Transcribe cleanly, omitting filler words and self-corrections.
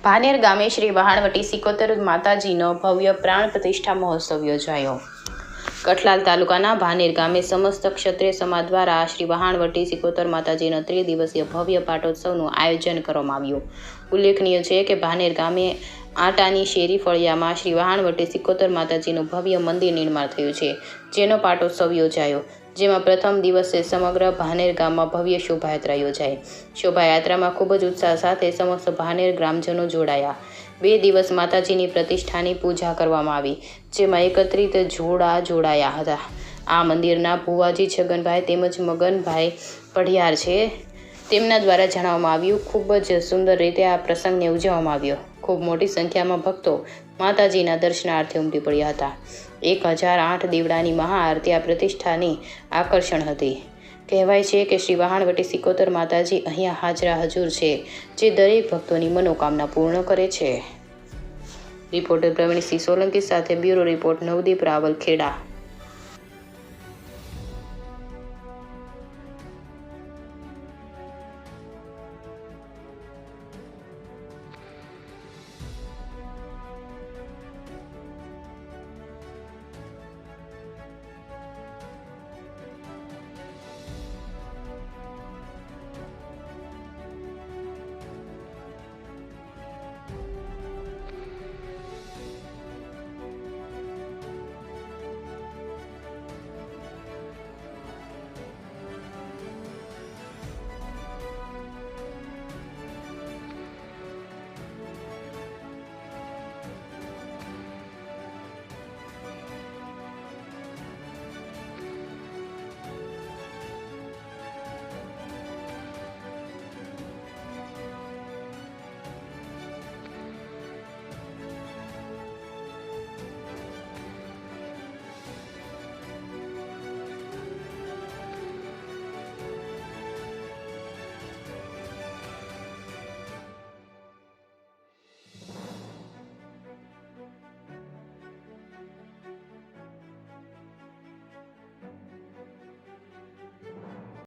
ભાનેર ગામે શ્રી વહાણવટી સિકોતર માતાજીનો ભવ્ય પ્રાણ પ્રતિષ્ઠા મહોત્સવ યોજાયો. કઠલાલ તાલુકાના ભાનેર ગામે સમસ્ત ક્ષત્રિય સમાજ દ્વારા શ્રી વહાણવટી સિકોતર માતાજીનો ત્રિદિવસીય ભવ્ય પાટોત્સવનું આયોજન કરવામાં આવ્યું. ઉલ્લેખનીય છે કે ભાનેર ગામે આટાની શેરી ફળિયામાં શ્રી વહાણવટી સિકોતર માતાજીનું ભવ્ય મંદિર નિર્માણ થયું છે, જેનો પાટોત્સવ યોજાયો. જેમાં પ્રથમ દિવસે સમગ્ર ભાનેર ગામમાં ભવ્ય શોભાયાત્રા યોજાઈ. શોભાયાત્રામાં ખૂબ જ ઉત્સાહ સાથે સમસ્ત ભાનેર ગ્રામજનો જોડાયા. 2 દિવસ માતાજીની પ્રતિષ્ઠાની પૂજા કરવામાં આવી, જેમાં એકત્રિત જોડા જોડાયા હતા. આ મંદિરના ભુવાજી છગનભાઈ તેમજ મગનભાઈ પઢિયાર છે. તેમના દ્વારા જણાવવામાં આવ્યું, ખૂબ જ સુંદર રીતે આ પ્રસંગને ઉજવવામાં આવ્યો. ખૂબ મોટી સંખ્યામાં ભક્તો માતાજીના દર્શનાર્થે ઉમટી પડ્યા હતા. 1008 દીવડાની મહાઆરતી આ પ્રતિષ્ઠાની આકર્ષણ હતી. કહેવાય છે કે શ્રી વહાણવટી સિકોતર માતાજી અહીંયા હાજરા હજુર છે, જે દરેક ભક્તોની મનોકામના પૂર્ણ કરે છે. રિપોર્ટર પ્રવીણ સિંહ સોલંકી સાથે બ્યુરો રિપોર્ટ, નવદીપ રાવલ, ખેડા.